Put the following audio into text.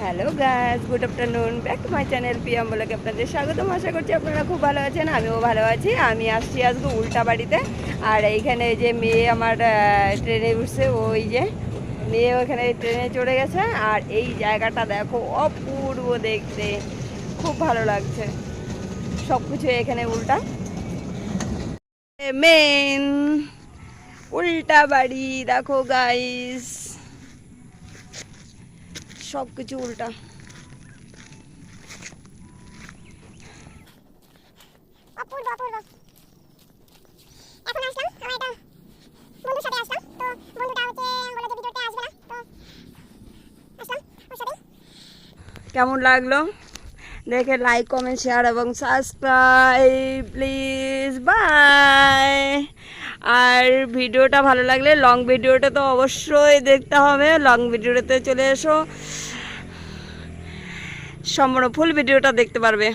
Hello guys, good afternoon, back to my channel PM বলাকে আপনাদের স্বাগতম। আশা করছি আপনারা খুব ভালো আছেন, আমিও ভালো আছি। আমি আসছি আজকে উল্টাবাড়িতে। আর এইখানে যে মেয়ে আমার ট্রেনে উঠছে, ওই যে মেয়ে ওখানে ট্রেনে চড়ে গেছে। আর এই জায়গাটা দেখো, অপূর্ব দেখতে, খুব ভালো লাগছে। সব কিছু এখানে উল্টা, মেন উল্টাবাড়ি দেখো গাইস, সব কিছু উল্টা। অপূর্ব অপূর্ব। এখন আসলাম আমার একটা বন্ধুর সাথে আসলাম, তো বন্ধুটা বলে যে ভিডিওতে আসবে না, তো আসলাম ওর সাথে। কেমন লাগলো দেখে লাইক কমেন্ট শেয়ার এবং সাবস্ক্রাইব প্লিজ, বাই। আর ভিডিওটা ভালো লাগলে লং ভিডিওটা তো অবশ্যই দেখতে হবে, লং ভিডিওতে চলে এসো, সম্পূর্ণ ফুল ভিডিওটা দেখতে পারবে।